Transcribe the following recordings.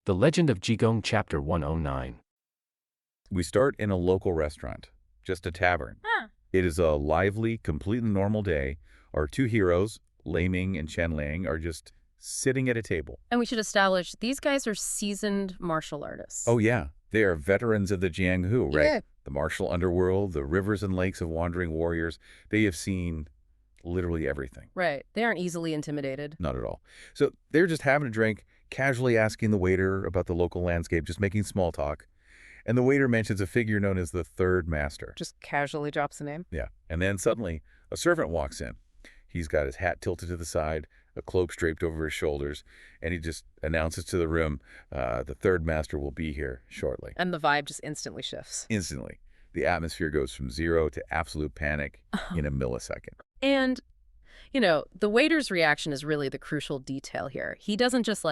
The Legend of Jigong, Chapter 109. We start in a local restaurant, just a tavern. Huh. It is a lively, completely normal day. Our two heroes, Lei Ming and Chen Liang, are just sitting at a table. And we should establish these guys are seasoned martial artists. Oh yeah, they are veterans of the Jianghu, right? Yeah. The martial underworld, the rivers and lakes of wandering warriors. They have seen literally everything. Right. They aren't easily intimidated. Not at all. So they're just having a drink, casually asking the waiter about the local landscape, just making small talk. And the waiter mentions a figure known as the Third Master. Just casually drops the name. Yeah. And then suddenly, a servant walks in. He's got his hat tilted to the side, a cloak draped over his shoulders, and he just announces to the room, the Third Master will be here shortly. And the vibe just instantly shifts. Instantly. The atmosphere goes from 0 to absolute panic in a millisecond. And, the waiter's reaction is really the crucial detail here. He doesn't just,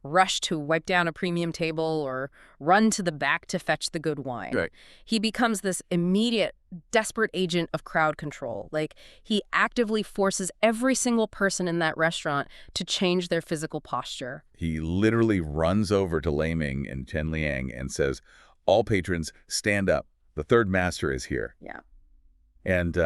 rush to wipe down a premium table or run to the back to fetch the good wine. Right. He becomes this immediate, desperate agent of crowd control. He actively forces every single person in that restaurant to change their physical posture. He literally runs over to Lei Ming and Chen Liang and says, all patrons, stand up. The Third Master is here. Yeah. And,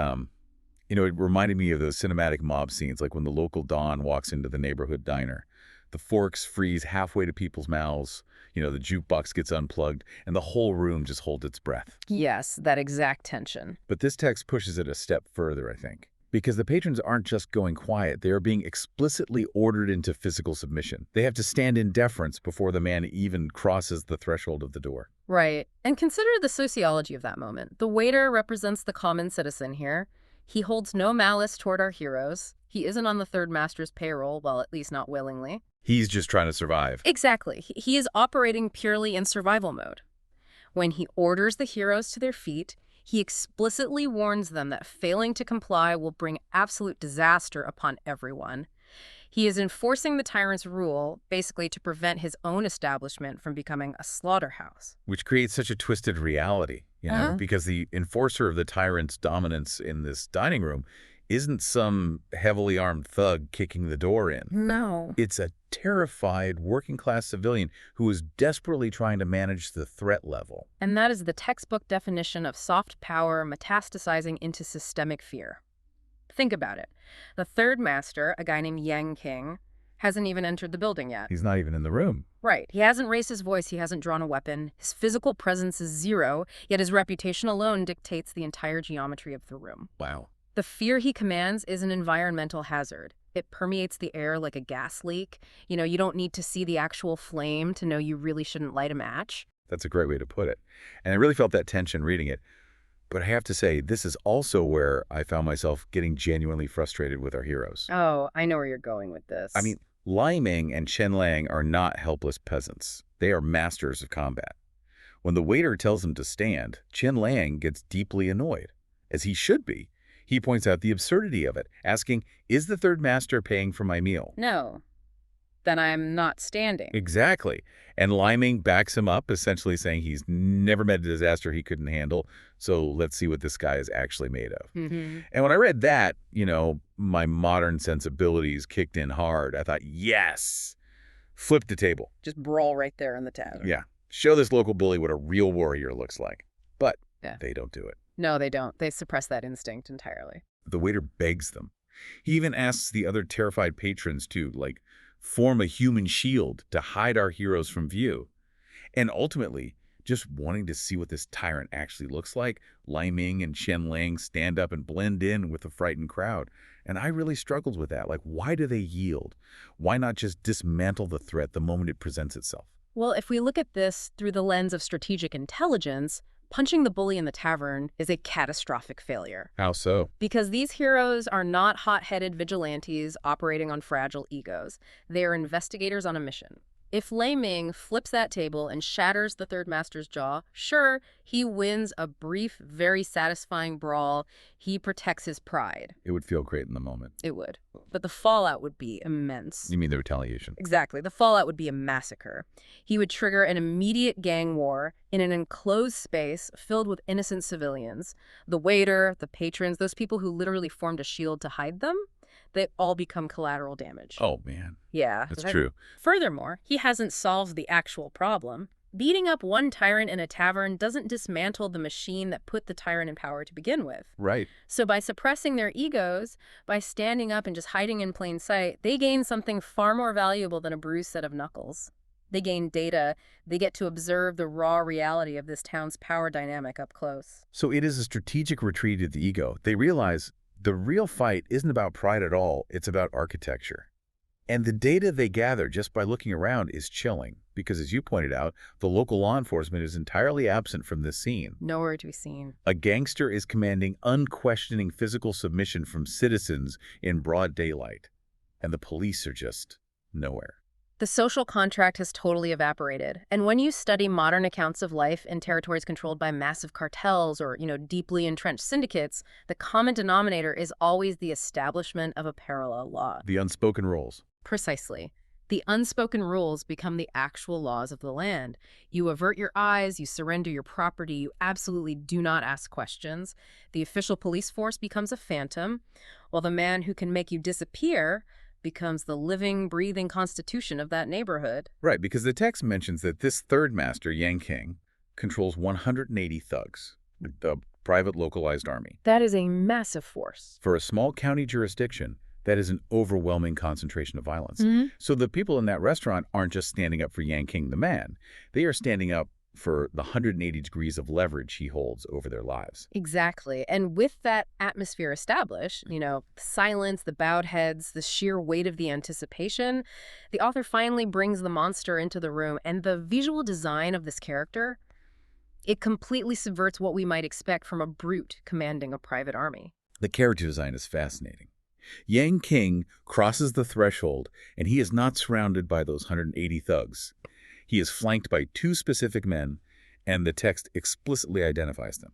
it reminded me of those cinematic mob scenes, like when the local Don walks into the neighborhood diner. The forks freeze halfway to people's mouths, the jukebox gets unplugged, and the whole room just holds its breath. Yes, that exact tension. But this text pushes it a step further, I think. Because the patrons aren't just going quiet, they are being explicitly ordered into physical submission. They have to stand in deference before the man even crosses the threshold of the door. Right. And consider the sociology of that moment. The waiter represents the common citizen here. He holds no malice toward our heroes. He isn't on the Third Master's payroll, well, at least not willingly. He's just trying to survive. Exactly. He is operating purely in survival mode. When he orders the heroes to their feet, he explicitly warns them that failing to comply will bring absolute disaster upon everyone. He is enforcing the tyrant's rule, basically to prevent his own establishment from becoming a slaughterhouse. Which creates such a twisted reality, because the enforcer of the tyrant's dominance in this dining room isn't some heavily armed thug kicking the door in. No. It's a terrified working-class civilian who is desperately trying to manage the threat level. And that is the textbook definition of soft power metastasizing into systemic fear. Think about it. The Third Master, a guy named Yang King, hasn't even entered the building yet. He's not even in the room. Right. He hasn't raised his voice. He hasn't drawn a weapon. His physical presence is 0, yet his reputation alone dictates the entire geometry of the room. Wow. The fear he commands is an environmental hazard. It permeates the air like a gas leak. You don't need to see the actual flame to know you really shouldn't light a match. That's a great way to put it. And I really felt that tension reading it. But I have to say, this is also where I found myself getting genuinely frustrated with our heroes. Oh, I know where you're going with this. I mean, Lei Ming and Chen Liang are not helpless peasants. They are masters of combat. When the waiter tells them to stand, Chen Liang gets deeply annoyed, as he should be. He points out the absurdity of it, asking, is the Third Master paying for my meal? No. Then I'm not standing. Exactly. And Lei Ming backs him up, essentially saying he's never met a disaster he couldn't handle, so let's see what this guy is actually made of. Mm-hmm. And when I read that, my modern sensibilities kicked in hard. I thought, yes, flip the table. Just brawl right there in the tavern. Yeah, show this local bully what a real warrior looks like. But they don't do it. No, they don't. They suppress that instinct entirely. The waiter begs them. He even asks the other terrified patrons to, form a human shield to hide our heroes from view. And ultimately, just wanting to see what this tyrant actually looks like, Lei Ming and Chen Liang stand up and blend in with the frightened crowd. And I really struggled with that. Why do they yield? Why not just dismantle the threat the moment it presents itself? Well, if we look at this through the lens of strategic intelligence, punching the bully in the tavern is a catastrophic failure. How so? Because these heroes are not hot-headed vigilantes operating on fragile egos. They are investigators on a mission. If Lei Ming flips that table and shatters the Third Master's jaw, sure, he wins a brief, very satisfying brawl. He protects his pride. It would feel great in the moment. It would. But the fallout would be immense. You mean the retaliation? Exactly. The fallout would be a massacre. He would trigger an immediate gang war in an enclosed space filled with innocent civilians. The waiter, the patrons, those people who literally formed a shield to hide them, they all become collateral damage. Oh, man. Yeah. That's true. Furthermore, he hasn't solved the actual problem. Beating up one tyrant in a tavern doesn't dismantle the machine that put the tyrant in power to begin with. Right. So by suppressing their egos, by standing up and just hiding in plain sight, they gain something far more valuable than a bruised set of knuckles. They gain data. They get to observe the raw reality of this town's power dynamic up close. So it is a strategic retreat of the ego. They realize the real fight isn't about pride at all. It's about architecture. And the data they gather just by looking around is chilling because, as you pointed out, the local law enforcement is entirely absent from this scene. Nowhere to be seen. A gangster is commanding unquestioning physical submission from citizens in broad daylight, and the police are just nowhere. The social contract has totally evaporated. And when you study modern accounts of life in territories controlled by massive cartels or, deeply entrenched syndicates, the common denominator is always the establishment of a parallel law. The unspoken rules. Precisely. The unspoken rules become the actual laws of the land. You avert your eyes, you surrender your property, you absolutely do not ask questions. The official police force becomes a phantom, while the man who can make you disappear becomes the living, breathing constitution of that neighborhood. Right, because the text mentions that this third master, Yang King, controls 180 thugs, the private localized army. That is a massive force. For a small county jurisdiction, that is an overwhelming concentration of violence. So the people in that restaurant aren't just standing up for Yang King the man. They are standing up for the 180 degrees of leverage he holds over their lives. Exactly. And with that atmosphere established, silence, the bowed heads, the sheer weight of the anticipation, the author finally brings the monster into the room. And the visual design of this character, it completely subverts what we might expect from a brute commanding a private army. The character design is fascinating. Yang King crosses the threshold, and he is not surrounded by those 180 thugs. He is flanked by two specific men, and the text explicitly identifies them.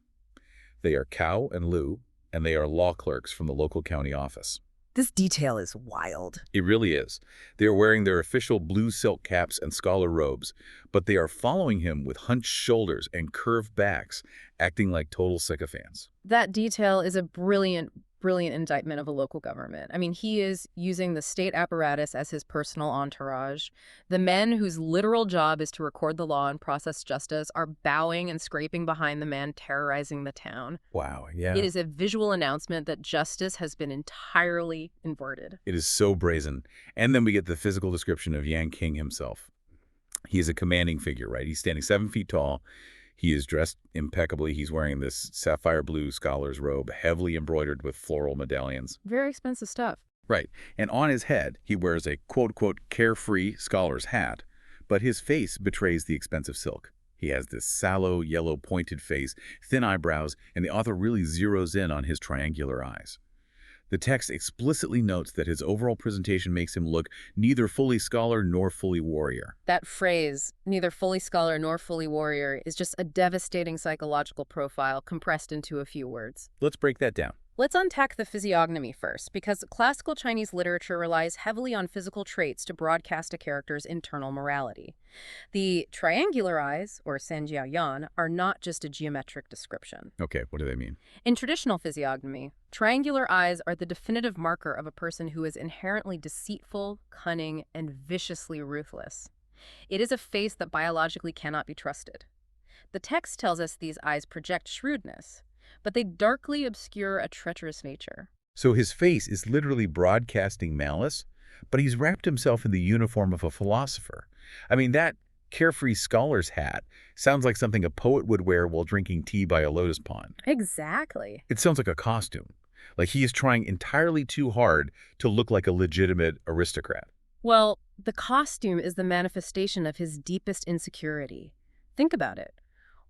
They are Cao and Lu, and they are law clerks from the local county office. This detail is wild. It really is. They are wearing their official blue silk caps and scholar robes, but they are following him with hunched shoulders and curved backs, acting like total sycophants. That detail is a brilliant indictment of a local government. I mean, he is using the state apparatus as his personal entourage. The men whose literal job is to record the law and process justice are bowing and scraping behind the man terrorizing the town. Wow, yeah. It is a visual announcement that justice has been entirely inverted. It is so brazen. And then we get the physical description of Yang King himself. He is a commanding figure, right? He's standing 7 feet tall. He is dressed impeccably. He's wearing this sapphire blue scholar's robe, heavily embroidered with floral medallions. Very expensive stuff. Right. And on his head, he wears a quote-unquote carefree scholar's hat, but his face betrays the expensive silk. He has this sallow, yellow, pointed face, thin eyebrows, and the author really zeroes in on his triangular eyes. The text explicitly notes that his overall presentation makes him look neither fully scholar nor fully warrior. That phrase, neither fully scholar nor fully warrior, is just a devastating psychological profile compressed into a few words. Let's break that down. Let's unpack the physiognomy first, because classical Chinese literature relies heavily on physical traits to broadcast a character's internal morality. The triangular eyes, or sanjiaoyan, are not just a geometric description. Okay, what do they mean? In traditional physiognomy, triangular eyes are the definitive marker of a person who is inherently deceitful, cunning, and viciously ruthless. It is a face that biologically cannot be trusted. The text tells us these eyes project shrewdness, but they darkly obscure a treacherous nature. So his face is literally broadcasting malice, but he's wrapped himself in the uniform of a philosopher. I mean, that carefree scholar's hat sounds like something a poet would wear while drinking tea by a lotus pond. Exactly. It sounds like a costume. Like he is trying entirely too hard to look like a legitimate aristocrat. Well, the costume is the manifestation of his deepest insecurity. Think about it.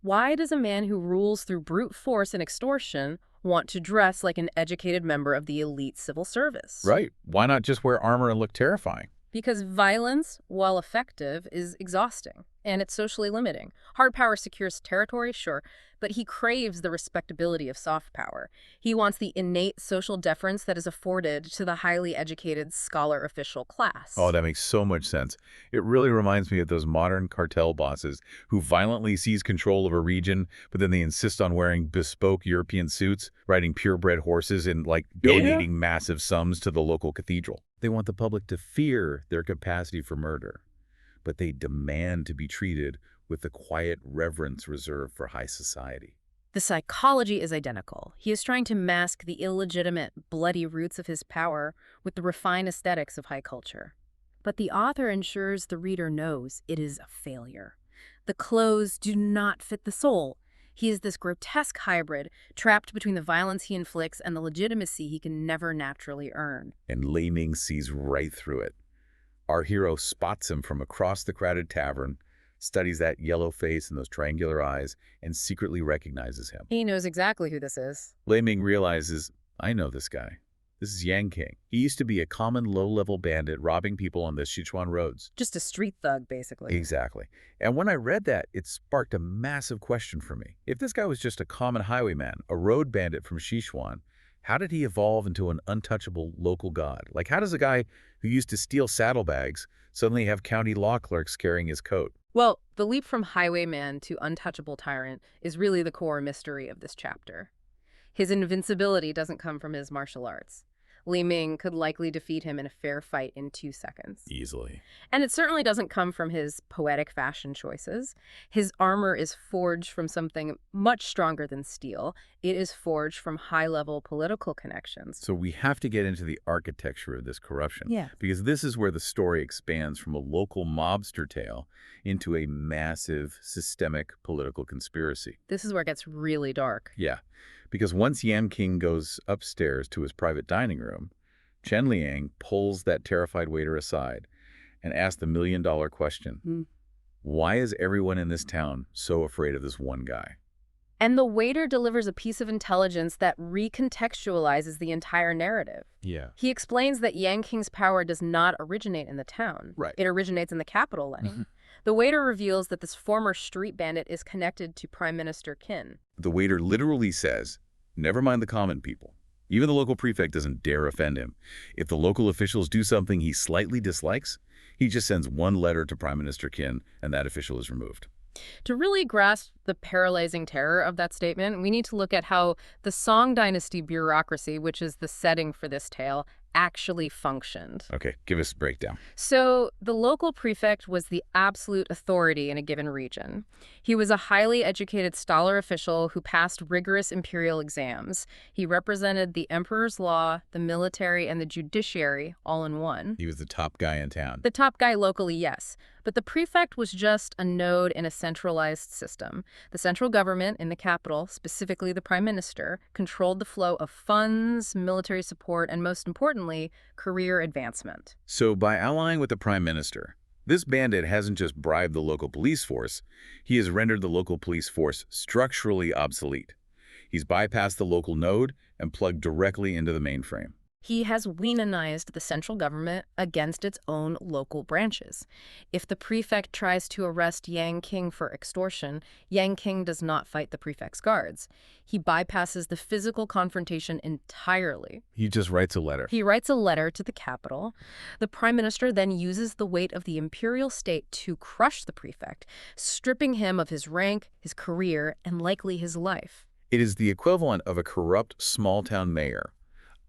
Why does a man who rules through brute force and extortion want to dress like an educated member of the elite civil service? Right. Why not just wear armor and look terrifying? Because violence, while effective, is exhausting. and it's socially limiting. Hard power secures territory, sure, but he craves the respectability of soft power. He wants the innate social deference that is afforded to the highly educated scholar official class. Oh, that makes so much sense. It really reminds me of those modern cartel bosses who violently seize control of a region, but then they insist on wearing bespoke European suits, riding purebred horses, and donating massive sums to the local cathedral. They want the public to fear their capacity for murder, but they demand to be treated with the quiet reverence reserved for high society. The psychology is identical. He is trying to mask the illegitimate, bloody roots of his power with the refined aesthetics of high culture. But the author ensures the reader knows it is a failure. The clothes do not fit the soul. He is this grotesque hybrid, trapped between the violence he inflicts and the legitimacy he can never naturally earn. And Lei Ming sees right through it. Our hero spots him from across the crowded tavern, studies that yellow face and those triangular eyes, and secretly recognizes him. He knows exactly who this is. Lei Ming realizes, I know this guy. This is Yang King. He used to be a common low-level bandit robbing people on the Sichuan roads. Just a street thug, basically. Exactly. And when I read that, it sparked a massive question for me. If this guy was just a common highwayman, a road bandit from Sichuan, how did he evolve into an untouchable local god? Like, how does a guy who used to steal saddlebags suddenly have county law clerks carrying his coat? Well, the leap from highwayman to untouchable tyrant is really the core mystery of this chapter. His invincibility doesn't come from his martial arts. Li Ming could likely defeat him in a fair fight in 2 seconds. Easily. And it certainly doesn't come from his poetic fashion choices. His armor is forged from something much stronger than steel. It is forged from high-level political connections. So we have to get into the architecture of this corruption. Yeah. Because this is where the story expands from a local mobster tale into a massive, systemic political conspiracy. This is where it gets really dark. Yeah. Because once Yan King goes upstairs to his private dining room, Chen Liang pulls that terrified waiter aside and asks the million-dollar question. Why is everyone in this town so afraid of this one guy? And the waiter delivers a piece of intelligence that recontextualizes the entire narrative. Yeah. He explains that Yang King's power does not originate in the town. Right. It originates in the capital, Lenny. The waiter reveals that this former street bandit is connected to Prime Minister Qin. The waiter literally says, never mind the common people. Even the local prefect doesn't dare offend him. If the local officials do something he slightly dislikes, he just sends one letter to Prime Minister Qin, and that official is removed. To really grasp the paralyzing terror of that statement, we need to look at how the Song Dynasty bureaucracy, which is the setting for this tale, actually functioned. Okay, give us a breakdown. So the local prefect was the absolute authority in a given region. He was a highly educated scholar official who passed rigorous imperial exams. He represented the emperor's law, the military, and the judiciary all in one. He was the top guy in town. The top guy locally, yes. But the prefect was just a node in a centralized system. The central government in the capital, specifically the prime minister, controlled the flow of funds, military support, and most importantly, career advancement. So by allying with the prime minister, this bandit hasn't just bribed the local police force, he has rendered the local police force structurally obsolete. He's bypassed the local node and plugged directly into the mainframe. He has weaponized the central government against its own local branches. If the prefect tries to arrest Yang King for extortion, Yang King does not fight the prefect's guards. He bypasses the physical confrontation entirely. He just writes a letter. He writes a letter to the capital. The prime minister then uses the weight of the imperial state to crush the prefect, stripping him of his rank, his career, and likely his life. It is the equivalent of a corrupt small-town mayor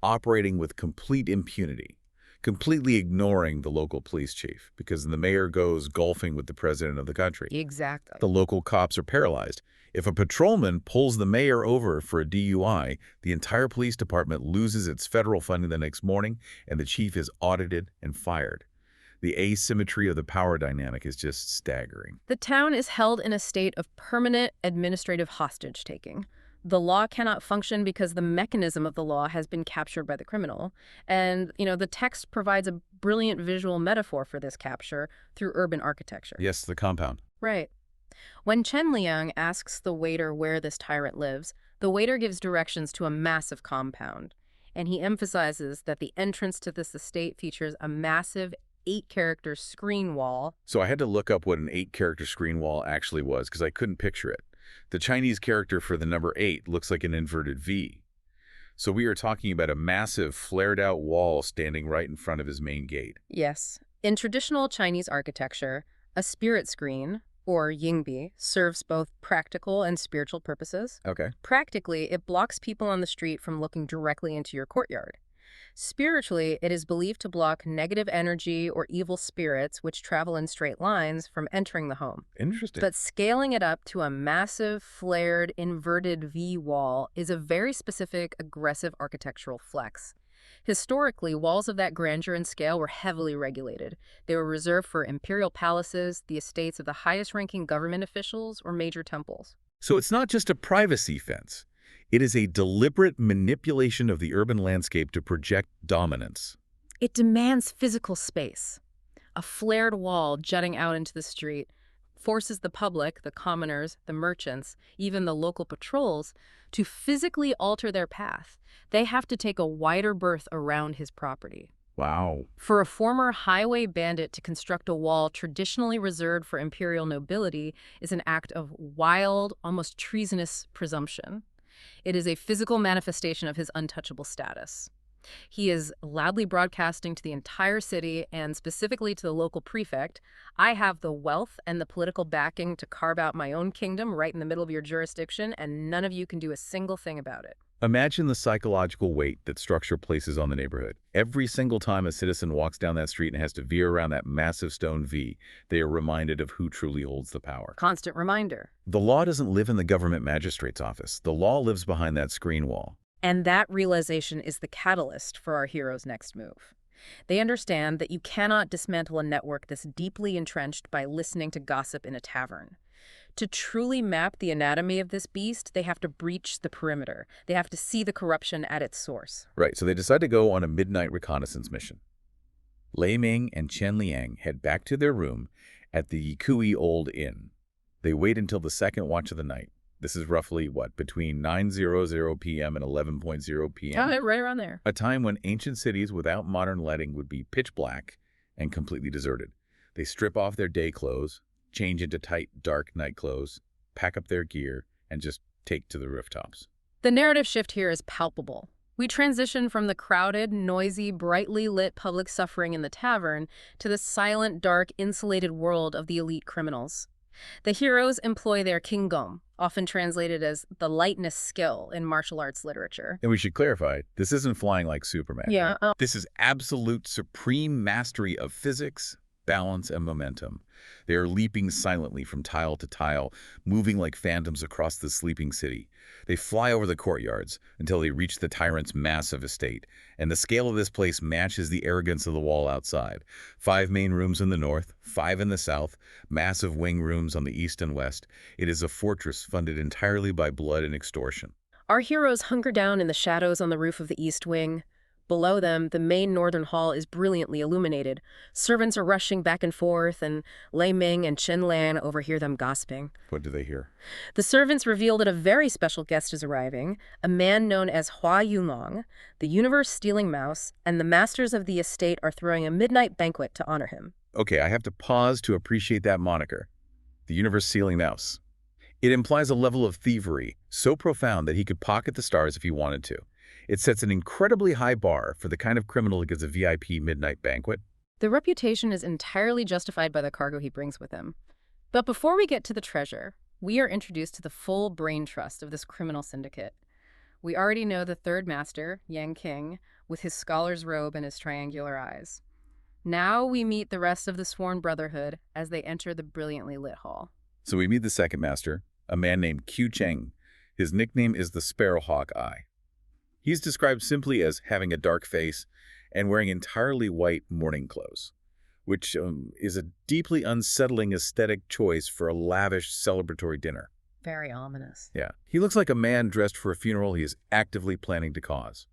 operating with complete impunity, completely ignoring the local police chief because the mayor goes golfing with the president of the country. Exactly. The local cops are paralyzed. If a patrolman pulls the mayor over for a DUI, the entire police department loses its federal funding the next morning, and the chief is audited and fired. The asymmetry of the power dynamic is just staggering. The town is held in a state of permanent administrative hostage-taking. The law cannot function because the mechanism of the law has been captured by the criminal. And, the text provides a brilliant visual metaphor for this capture through urban architecture. Yes, the compound. Right. When Chen Liang asks the waiter where this tyrant lives, the waiter gives directions to a massive compound. And he emphasizes that the entrance to this estate features a massive 8-character screen wall. So I had to look up what an 8-character screen wall actually was because I couldn't picture it. The Chinese character for the number 8 looks like an inverted V. So we are talking about a massive, flared-out wall standing right in front of his main gate. Yes. In traditional Chinese architecture, a spirit screen, or yingbi, serves both practical and spiritual purposes. Okay. Practically, it blocks people on the street from looking directly into your courtyard. Spiritually, it is believed to block negative energy or evil spirits which travel in straight lines from entering the home. Interesting. But scaling it up to a massive, flared, inverted V wall is a very specific, aggressive architectural flex. Historically, walls of that grandeur and scale were heavily regulated. They were reserved for imperial palaces, the estates of the highest-ranking government officials, or major temples. So it's not just a privacy fence. It is a deliberate manipulation of the urban landscape to project dominance. It demands physical space. A flared wall jutting out into the street forces the public, the commoners, the merchants, even the local patrols, to physically alter their path. They have to take a wider berth around his property. Wow. For a former highway bandit to construct a wall traditionally reserved for imperial nobility is an act of wild, almost treasonous presumption. It is a physical manifestation of his untouchable status. He is loudly broadcasting to the entire city and specifically to the local prefect, I have the wealth and the political backing to carve out my own kingdom right in the middle of your jurisdiction, and none of you can do a single thing about it. Imagine the psychological weight that structure places on the neighborhood. Every single time a citizen walks down that street and has to veer around that massive stone V, they are reminded of who truly holds the power. Constant reminder. The law doesn't live in the government magistrate's office. The law lives behind that screen wall. And that realization is the catalyst for our hero's next move. They understand that you cannot dismantle a network this deeply entrenched by listening to gossip in a tavern. To truly map the anatomy of this beast, they have to breach the perimeter. They have to see the corruption at its source. Right, so they decide to go on a midnight reconnaissance mission. Lei Ming and Chen Liang head back to their room at the Yikui Old Inn. They wait until the second watch of the night. This is roughly, between 9:00 p.m. and 11:00 p.m. Right around there. A time when ancient cities without modern lighting would be pitch black and completely deserted. They strip off their day clothes, change into tight, dark night clothes, pack up their gear, and just take to the rooftops. The narrative shift here is palpable. We transition from the crowded, noisy, brightly lit public suffering in the tavern to the silent, dark, insulated world of the elite criminals. The heroes employ their Qinggong, often translated as the lightness skill in martial arts literature. And we should clarify, this isn't flying like Superman. Yeah. Right? This is absolute supreme mastery of physics, balance, and momentum. They are leaping silently from tile to tile, moving like phantoms across the sleeping city. They fly over the courtyards until they reach the tyrant's massive estate, and the scale of this place matches the arrogance of the wall outside. 5 main rooms in the north, 5 in the south, massive wing rooms on the east and west. It is a fortress funded entirely by blood and extortion. Our heroes hunker down in the shadows on the roof of the east wing. Below them, the main northern hall is brilliantly illuminated. Servants are rushing back and forth, and Lei Ming and Chen Lan overhear them gossiping. What do they hear? The servants reveal that a very special guest is arriving, a man known as Hua Yulong, the universe-stealing mouse, and the masters of the estate are throwing a midnight banquet to honor him. Okay, I have to pause to appreciate that moniker. The universe-stealing mouse. It implies a level of thievery so profound that he could pocket the stars if he wanted to. It sets an incredibly high bar for the kind of criminal who gets a VIP midnight banquet. The reputation is entirely justified by the cargo he brings with him. But before we get to the treasure, we are introduced to the full brain trust of this criminal syndicate. We already know the third master, Yang King, with his scholar's robe and his triangular eyes. Now we meet the rest of the Sworn Brotherhood as they enter the brilliantly lit hall. So we meet the second master, a man named Qiu Cheng. His nickname is the Sparrowhawk Eye. He's described simply as having a dark face and wearing entirely white mourning clothes, which is a deeply unsettling aesthetic choice for a lavish celebratory dinner. Very ominous. Yeah. He looks like a man dressed for a funeral he is actively planning to cause.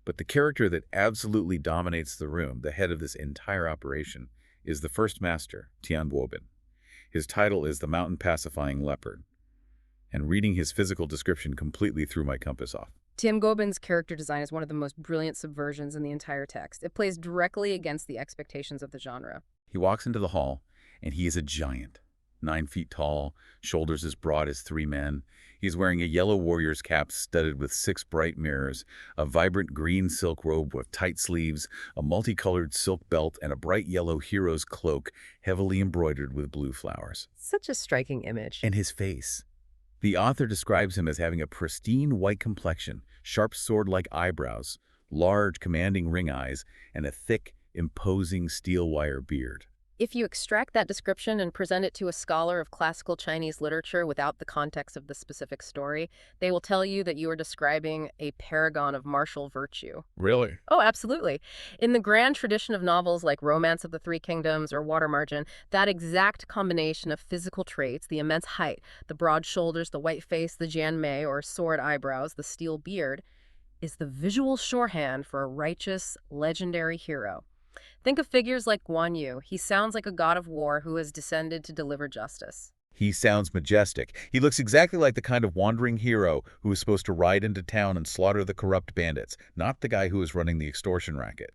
But the character that absolutely dominates the room, the head of this entire operation, is the first master, Tian Guobin. His title is the Mountain Pacifying Leopard. And reading his physical description completely threw my compass off. Tiangobin's character design is one of the most brilliant subversions in the entire text. It plays directly against the expectations of the genre. He walks into the hall, and he is a giant, 9 feet tall, shoulders as broad as 3 men. He's wearing a yellow warrior's cap studded with 6 bright mirrors, a vibrant green silk robe with tight sleeves, a multicolored silk belt, and a bright yellow hero's cloak heavily embroidered with blue flowers. Such a striking image. And his face. The author describes him as having a pristine white complexion, sharp sword-like eyebrows, large commanding ring eyes, and a thick, imposing steel wire beard. If you extract that description and present it to a scholar of classical Chinese literature without the context of the specific story, they will tell you that you are describing a paragon of martial virtue. Really? Oh, absolutely. In the grand tradition of novels like Romance of the Three Kingdoms or Water Margin, that exact combination of physical traits, the immense height, the broad shoulders, the white face, the jianmei or sword eyebrows, the steel beard, is the visual shorthand for a righteous, legendary hero. Think of figures like Guan Yu. He sounds like a god of war who has descended to deliver justice. He sounds majestic. He looks exactly like the kind of wandering hero who is supposed to ride into town and slaughter the corrupt bandits, not the guy who is running the extortion racket.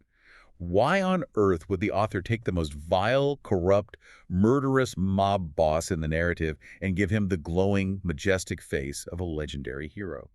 Why on earth would the author take the most vile, corrupt, murderous mob boss in the narrative and give him the glowing, majestic face of a legendary hero?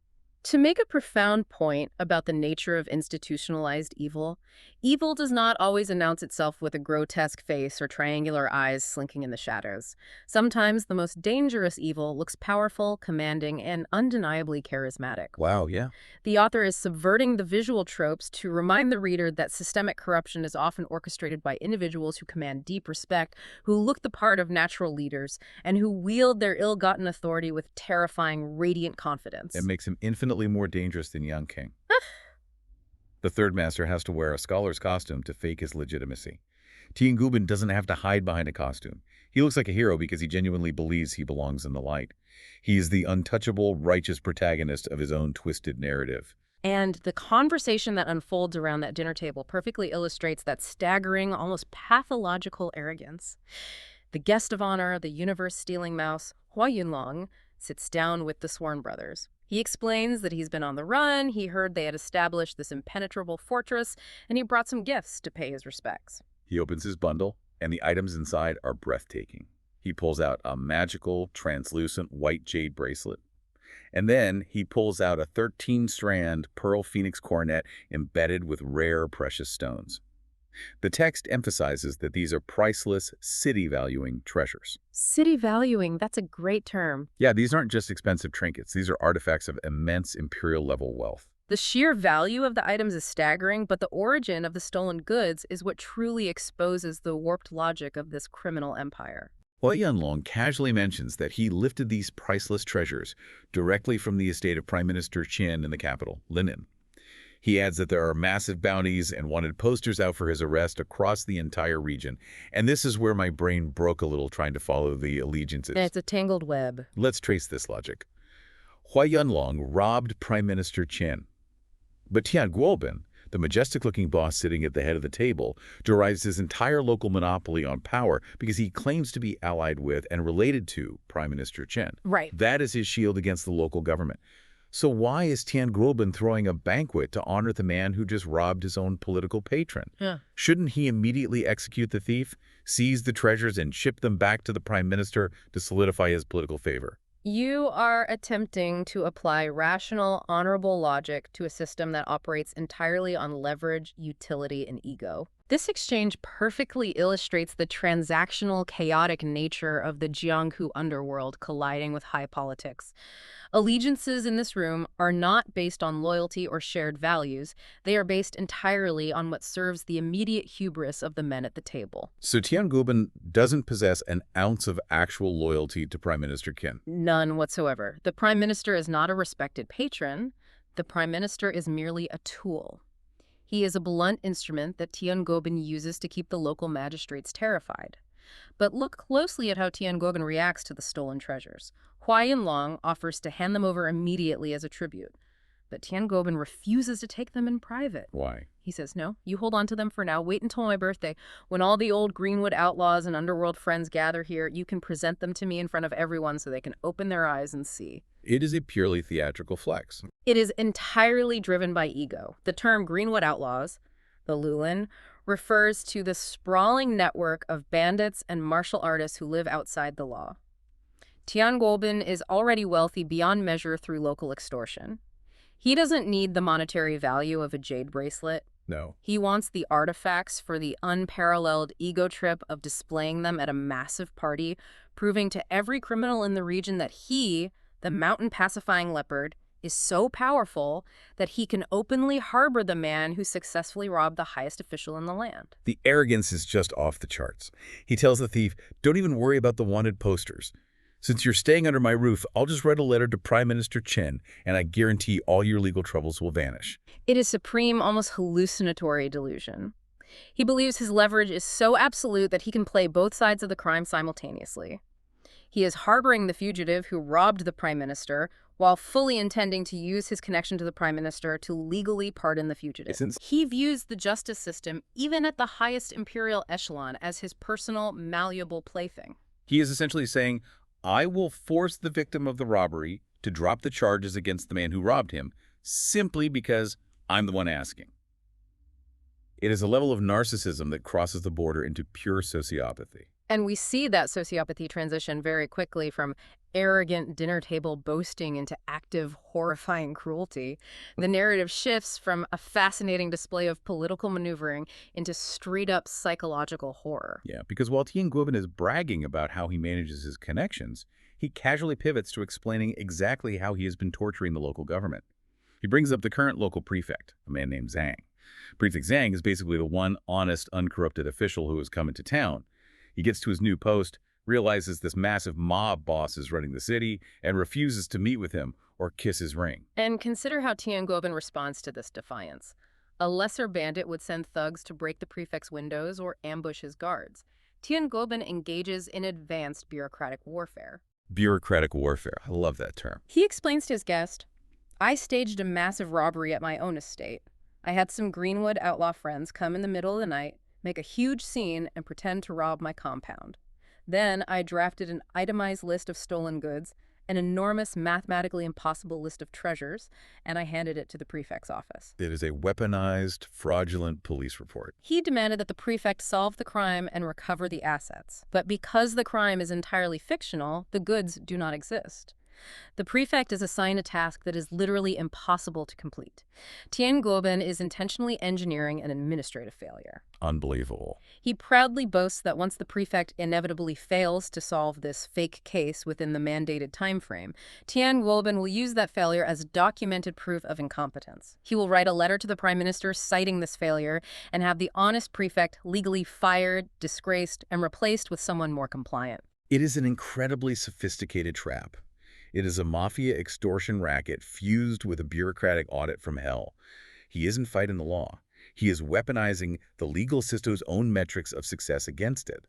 To make a profound point about the nature of institutionalized evil, evil does not always announce itself with a grotesque face or triangular eyes slinking in the shadows. Sometimes the most dangerous evil looks powerful, commanding, and undeniably charismatic. Wow, yeah. The author is subverting the visual tropes to remind the reader that systemic corruption is often orchestrated by individuals who command deep respect, who look the part of natural leaders, and who wield their ill-gotten authority with terrifying, radiant confidence. It makes him infinitely more dangerous than Young King. The third master has to wear a scholar's costume to fake his legitimacy. Tiangubin doesn't have to hide behind a costume. He looks like a hero because he genuinely believes he belongs in the light. He is the untouchable, righteous protagonist of his own twisted narrative. And the conversation that unfolds around that dinner table perfectly illustrates that staggering, almost pathological arrogance. The guest of honor, the universe-stealing mouse, Hua Yunlong, sits down with the Sworn brothers. He explains that he's been on the run, he heard they had established this impenetrable fortress, and he brought some gifts to pay his respects. He opens his bundle, and the items inside are breathtaking. He pulls out a magical, translucent white jade bracelet. And then he pulls out a 13-strand pearl phoenix coronet embedded with rare precious stones. The text emphasizes that these are priceless, city-valuing treasures. City-valuing, that's a great term. Yeah, these aren't just expensive trinkets. These are artifacts of immense imperial-level wealth. The sheer value of the items is staggering, but the origin of the stolen goods is what truly exposes the warped logic of this criminal empire. Hua Yunlong casually mentions that he lifted these priceless treasures directly from the estate of Prime Minister Chen in the capital, Linen. He adds that there are massive bounties and wanted posters out for his arrest across the entire region. And this is where my brain broke a little trying to follow the allegiances. It's a tangled web. Let's trace this logic. Hua Yunlong robbed Prime Minister Chen. But Tian Guobin, the majestic-looking boss sitting at the head of the table, derives his entire local monopoly on power because he claims to be allied with and related to Prime Minister Chen. Right. That is his shield against the local government. So why is Tian Guobin throwing a banquet to honor the man who just robbed his own political patron? Yeah. Shouldn't he immediately execute the thief, seize the treasures, and ship them back to the prime minister to solidify his political favor? You are attempting to apply rational, honorable logic to a system that operates entirely on leverage, utility, and ego. This exchange perfectly illustrates the transactional, chaotic nature of the Jianghu underworld colliding with high politics. Allegiances in this room are not based on loyalty or shared values. They are based entirely on what serves the immediate hubris of the men at the table. So Tian Guobin doesn't possess an ounce of actual loyalty to Prime Minister Qin. None whatsoever. The prime minister is not a respected patron. The prime minister is merely a tool. He is a blunt instrument that Tian Guobin uses to keep the local magistrates terrified. But look closely at how Tian Guobin reacts to the stolen treasures. Hua Yunlong offers to hand them over immediately as a tribute. But Tiangobin refuses to take them in private. Why? He says, no, you hold on to them for now. Wait until my birthday. When all the old Greenwood outlaws and underworld friends gather here, you can present them to me in front of everyone so they can open their eyes and see. It is a purely theatrical flex. It is entirely driven by ego. The term Greenwood outlaws, the Lulin, refers to the sprawling network of bandits and martial artists who live outside the law. Tiangobin is already wealthy beyond measure through local extortion. He doesn't need the monetary value of a jade bracelet. No. He wants the artifacts for the unparalleled ego trip of displaying them at a massive party, proving to every criminal in the region that he, the mountain-pacifying leopard, is so powerful that he can openly harbor the man who successfully robbed the highest official in the land. The arrogance is just off the charts. He tells the thief, don't even worry about the wanted posters. Since you're staying under my roof, I'll just write a letter to Prime Minister Chen, and I guarantee all your legal troubles will vanish. It is supreme, almost hallucinatory delusion. He believes his leverage is so absolute that he can play both sides of the crime simultaneously. He is harboring the fugitive who robbed the Prime Minister while fully intending to use his connection to the Prime Minister to legally pardon the fugitive. He views the justice system, even at the highest imperial echelon, as his personal, malleable plaything. He is essentially saying, I will force the victim of the robbery to drop the charges against the man who robbed him, simply because I'm the one asking. It is a level of narcissism that crosses the border into pure sociopathy. And we see that sociopathy transition very quickly from arrogant dinner table boasting into active, horrifying cruelty. The narrative shifts from a fascinating display of political maneuvering into straight-up psychological horror. Yeah, because while Tiangobin is bragging about how he manages his connections, he casually pivots to explaining exactly how he has been torturing the local government. He brings up the current local prefect, a man named Zhang. Prefect Zhang is basically the one honest, uncorrupted official who has come into town. He gets to his new post, realizes this massive mob boss is running the city, and refuses to meet with him or kiss his ring. And consider how Tiangobin responds to this defiance. A lesser bandit would send thugs to break the prefect's windows or ambush his guards. Tiangobin engages in advanced bureaucratic warfare. Bureaucratic warfare. I love that term. He explains to his guest, I staged a massive robbery at my own estate. I had some Greenwood outlaw friends come in the middle of the night, make a huge scene, and pretend to rob my compound. Then I drafted an itemized list of stolen goods, an enormous mathematically impossible list of treasures, and I handed it to the prefect's office. It is a weaponized, fraudulent police report. He demanded that the prefect solve the crime and recover the assets. But because the crime is entirely fictional, the goods do not exist. The prefect is assigned a task that is literally impossible to complete. Tiangobin is intentionally engineering an administrative failure. Unbelievable. He proudly boasts that once the prefect inevitably fails to solve this fake case within the mandated time frame, Tiangobin will use that failure as documented proof of incompetence. He will write a letter to the Prime Minister citing this failure and have the honest prefect legally fired, disgraced, and replaced with someone more compliant. It is an incredibly sophisticated trap. It is a mafia extortion racket fused with a bureaucratic audit from hell. He isn't fighting the law. He is weaponizing the legal system's own metrics of success against it.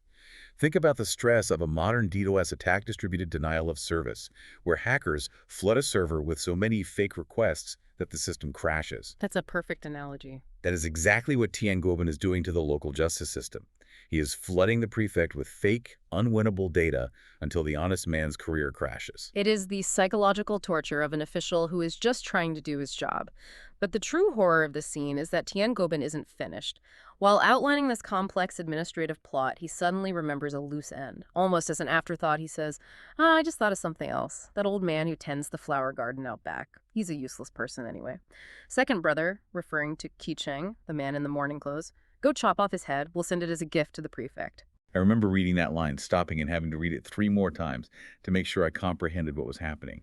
Think about the stress of a modern DDoS attack, distributed denial of service, where hackers flood a server with so many fake requests that the system crashes. That's a perfect analogy. That is exactly what Tiangobin is doing to the local justice system. He is flooding the prefect with fake, unwinnable data until the honest man's career crashes. It is the psychological torture of an official who is just trying to do his job. But the true horror of the scene is that Tiangobin isn't finished. While outlining this complex administrative plot, he suddenly remembers a loose end. Almost as an afterthought, he says, I just thought of something else. That old man who tends the flower garden out back. He's a useless person anyway. Second brother, referring to Chen, the man in the mourning clothes, go chop off his head. We'll send it as a gift to the prefect. I remember reading that line, stopping and having to read it 3 more times to make sure I comprehended what was happening.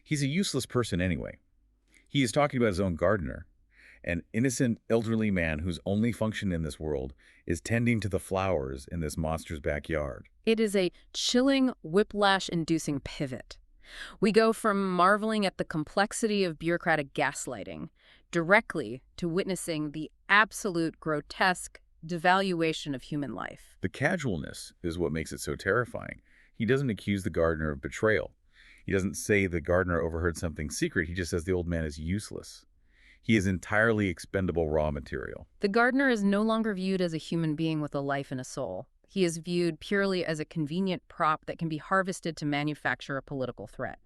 He's a useless person anyway. He is talking about his own gardener, an innocent elderly man whose only function in this world is tending to the flowers in this monster's backyard. It is a chilling, whiplash-inducing pivot. We go from marveling at the complexity of bureaucratic gaslighting directly to witnessing the absolute grotesque devaluation of human life. The casualness is what makes it so terrifying. He doesn't accuse the gardener of betrayal. He doesn't say the gardener overheard something secret. He just says the old man is useless. He is entirely expendable raw material. The gardener is no longer viewed as a human being with a life and a soul. He is viewed purely as a convenient prop that can be harvested to manufacture a political threat.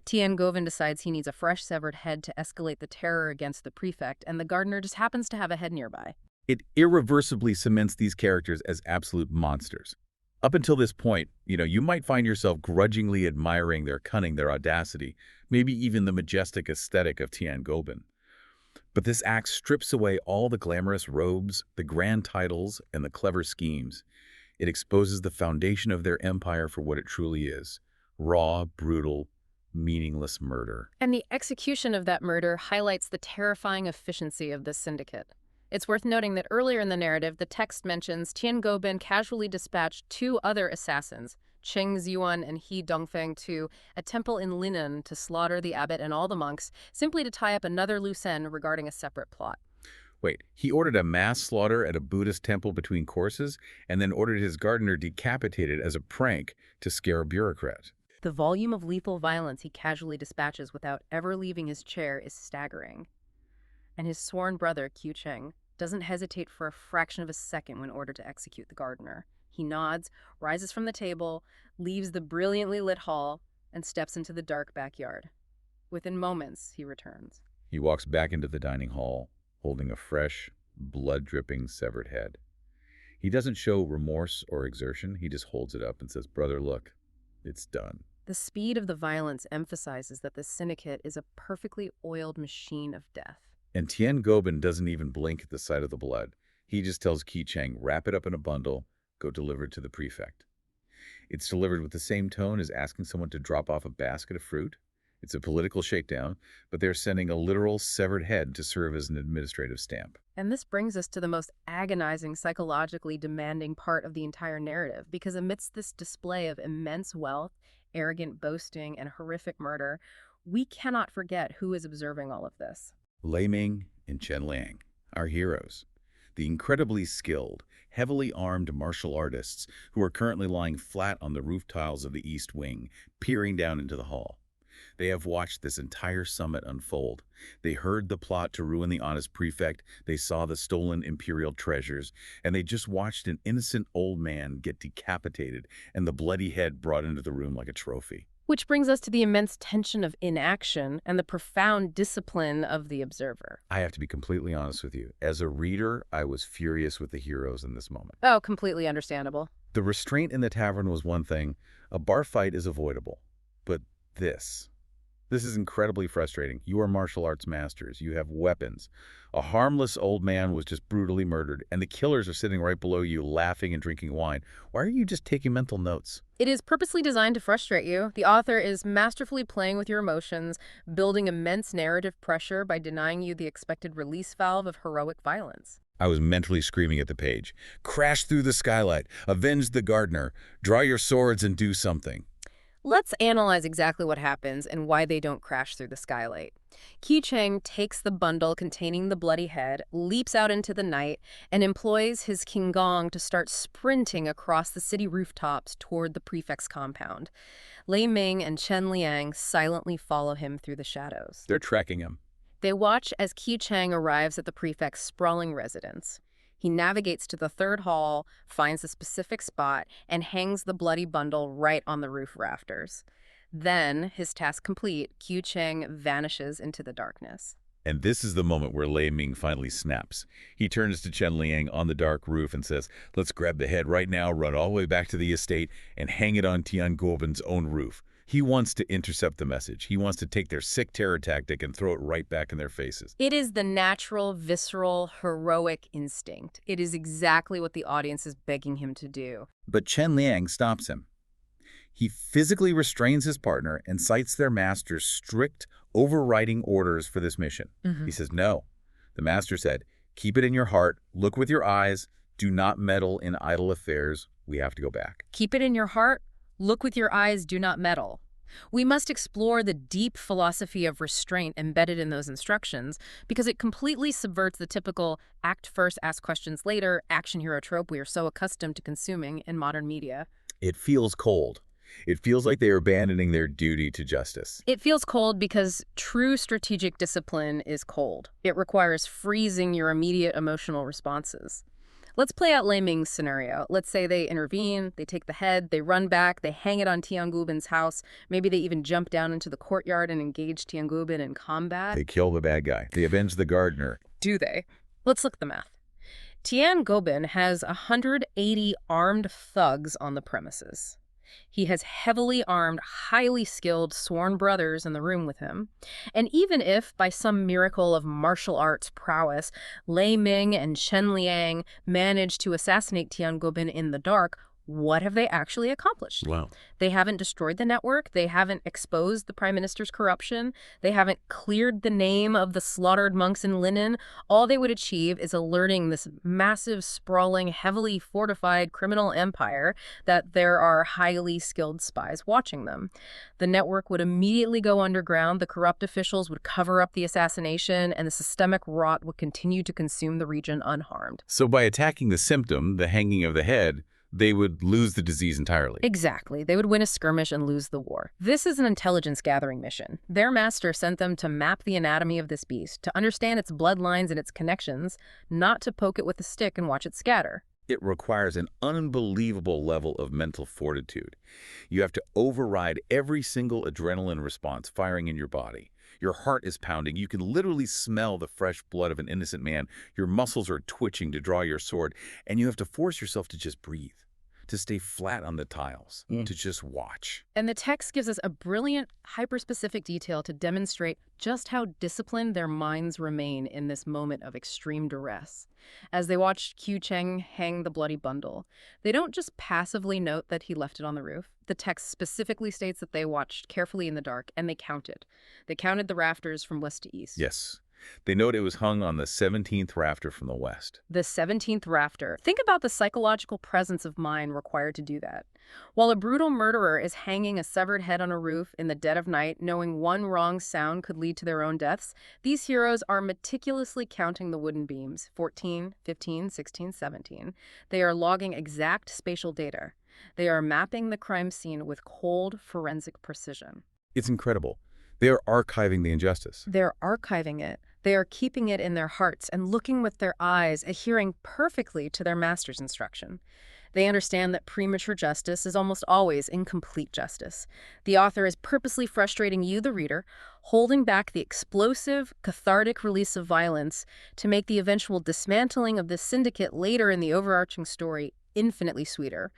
Tian Govan decides he needs a fresh severed head to escalate the terror against the prefect, and the gardener just happens to have a head nearby. It irreversibly cements these characters as absolute monsters. Up until this point, you might find yourself grudgingly admiring their cunning, their audacity, maybe even the majestic aesthetic of Tian Goban. But this act strips away all the glamorous robes, the grand titles, and the clever schemes. It exposes the foundation of their empire for what it truly is: raw, brutal, meaningless murder. And the execution of that murder highlights the terrifying efficiency of this syndicate. It's worth noting that earlier in the narrative, the text mentions Tian Goban casually dispatched 2 other assassins, Cheng Ziyuan and He Dongfeng, to a temple in Linan to slaughter the abbot and all the monks, simply to tie up another loose end regarding a separate plot. Wait, he ordered a mass slaughter at a Buddhist temple between courses, and then ordered his gardener decapitated as a prank to scare a bureaucrat. The volume of lethal violence he casually dispatches without ever leaving his chair is staggering. And his sworn brother, Qiu Cheng, doesn't hesitate for a fraction of a second when ordered to execute the gardener. He nods, rises from the table, leaves the brilliantly lit hall, and steps into the dark backyard. Within moments, he returns. He walks back into the dining hall, holding a fresh, blood-dripping severed head. He doesn't show remorse or exertion. He just holds it up and says, "Brother, look, it's done." The speed of the violence emphasizes that the syndicate is a perfectly oiled machine of death. And Tian Goban doesn't even blink at the sight of the blood. He just tells Qi Cheng, "Wrap it up in a bundle, go deliver it to the prefect." It's delivered with the same tone as asking someone to drop off a basket of fruit. It's a political shakedown, but they're sending a literal severed head to serve as an administrative stamp. And this brings us to the most agonizing, psychologically demanding part of the entire narrative, because amidst this display of immense wealth, arrogant boasting, and horrific murder, we cannot forget who is observing all of this. Lei Ming and Chen Liang, our heroes. The incredibly skilled, heavily armed martial artists who are currently lying flat on the roof tiles of the East Wing, peering down into the hall. They have watched this entire summit unfold. They heard the plot to ruin the honest prefect, they saw the stolen imperial treasures, and they just watched an innocent old man get decapitated and the bloody head brought into the room like a trophy. Which brings us to the immense tension of inaction and the profound discipline of the observer. I have to be completely honest with you. As a reader, I was furious with the heroes in this moment. Oh, completely understandable. The restraint in the tavern was one thing. A bar fight is avoidable. But this is incredibly frustrating. You are martial arts masters. You have weapons. A harmless old man was just brutally murdered, and the killers are sitting right below you, laughing and drinking wine. Why are you just taking mental notes? It is purposely designed to frustrate you. The author is masterfully playing with your emotions, building immense narrative pressure by denying you the expected release valve of heroic violence. I was mentally screaming at the page. Crash through the skylight. Avenge the gardener. Draw your swords and do something. Let's analyze exactly what happens and why they don't crash through the skylight. Qi Cheng takes the bundle containing the bloody head, leaps out into the night, and employs his Qinggong to start sprinting across the city rooftops toward the prefect's compound. Lei Ming and Chen Liang silently follow him through the shadows. They're tracking him. They watch as Qi Cheng arrives at the prefect's sprawling residence. He navigates to the third hall, finds a specific spot, and hangs the bloody bundle right on the roof rafters. Then, his task complete, Qi Cheng vanishes into the darkness. And this is the moment where Lei Ming finally snaps. He turns to Chen Liang on the dark roof and says, "Let's grab the head right now, run all the way back to the estate, and hang it on Tian Goban's own roof." He wants to intercept the message. He wants to take their sick terror tactic and throw it right back in their faces. It is the natural, visceral, heroic instinct. It is exactly what the audience is begging him to do. But Chen Liang stops him. He physically restrains his partner and cites their master's strict, overriding orders for this mission. He says, "No." The master said, "Keep it in your heart, look with your eyes, do not meddle in idle affairs. We have to go back." Keep it in your heart. Look with your eyes, do not meddle. We must explore the deep philosophy of restraint embedded in those instructions because it completely subverts the typical act first, ask questions later action hero trope we are so accustomed to consuming in modern media. It feels cold. It feels like they are abandoning their duty to justice. It feels cold because true strategic discipline is cold. It requires freezing your immediate emotional responses. Let's play out Lei Ming's scenario. Let's say they intervene, they take the head, they run back, they hang it on Tiangubin's house. Maybe they even jump down into the courtyard and engage Tiangubin in combat. They kill the bad guy. They avenge the gardener. Do they? Let's look at the math. Tiangobin has 180 armed thugs on the premises. He has heavily armed, highly skilled sworn brothers in the room with him. And even if, by some miracle of martial arts prowess, Lei Ming and Chen Liang managed to assassinate Tiangobin in the dark, what have they actually accomplished? Wow. They haven't destroyed the network. They haven't exposed the prime minister's corruption. They haven't cleared the name of the slaughtered monks in linen. All they would achieve is alerting this massive, sprawling, heavily fortified criminal empire that there are highly skilled spies watching them. The network would immediately go underground. The corrupt officials would cover up the assassination, and the systemic rot would continue to consume the region unharmed. So by attacking the symptom, the hanging of the head, they would lose the disease entirely. Exactly. They would win a skirmish and lose the war. This is an intelligence gathering mission. Their master sent them to map the anatomy of this beast, to understand its bloodlines and its connections, not to poke it with a stick and watch it scatter. It requires an unbelievable level of mental fortitude. You have to override every single adrenaline response firing in your body. Your heart is pounding. You can literally smell the fresh blood of an innocent man. Your muscles are twitching to draw your sword, and you have to force yourself to just breathe, to stay flat on the tiles, to just watch. And the text gives us a brilliant, hyper-specific detail to demonstrate just how disciplined their minds remain in this moment of extreme duress. As they watch Qiu Cheng hang the bloody bundle, they don't just passively note that he left it on the roof. The text specifically states that they watched carefully in the dark, and they counted. They counted the rafters from west to east. Yes. They note it was hung on the 17th rafter from the west. The 17th rafter. Think about the psychological presence of mind required to do that. While a brutal murderer is hanging a severed head on a roof in the dead of night, knowing one wrong sound could lead to their own deaths, these heroes are meticulously counting the wooden beams, 14, 15, 16, 17. They are logging exact spatial data. They are mapping the crime scene with cold, forensic precision. It's incredible. They are archiving the injustice. They're archiving it. They are keeping it in their hearts and looking with their eyes, adhering perfectly to their master's instruction. They understand that premature justice is almost always incomplete justice. The author is purposely frustrating you, the reader, holding back the explosive, cathartic release of violence to make the eventual dismantling of this syndicate later in the overarching story infinitely sweeter.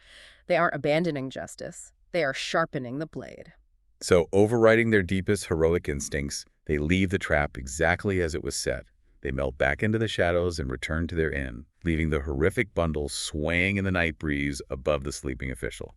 They aren't abandoning justice. They are sharpening the blade. So, overriding their deepest heroic instincts, they leave the trap exactly as it was set. They melt back into the shadows and return to their inn, leaving the horrific bundle swaying in the night breeze above the sleeping official.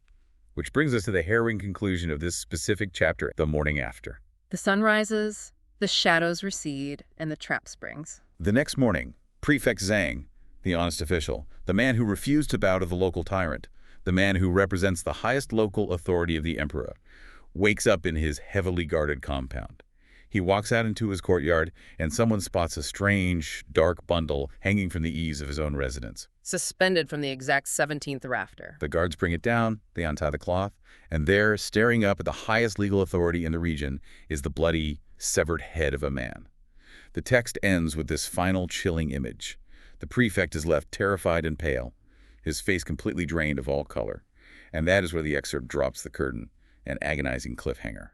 Which brings us to the harrowing conclusion of this specific chapter, the morning after. The sun rises, the shadows recede, and the trap springs. The next morning, Prefect Zhang, the honest official, the man who refused to bow to the local tyrant, the man who represents the highest local authority of the emperor, wakes up in his heavily guarded compound. He walks out into his courtyard, and someone spots a strange, dark bundle hanging from the eaves of his own residence. Suspended from the exact 17th rafter. The guards bring it down, they untie the cloth, and there, staring up at the highest legal authority in the region, is the bloody, severed head of a man. The text ends with this final chilling image. The prefect is left terrified and pale, his face completely drained of all color. And that is where the excerpt drops the curtain, an agonizing cliffhanger.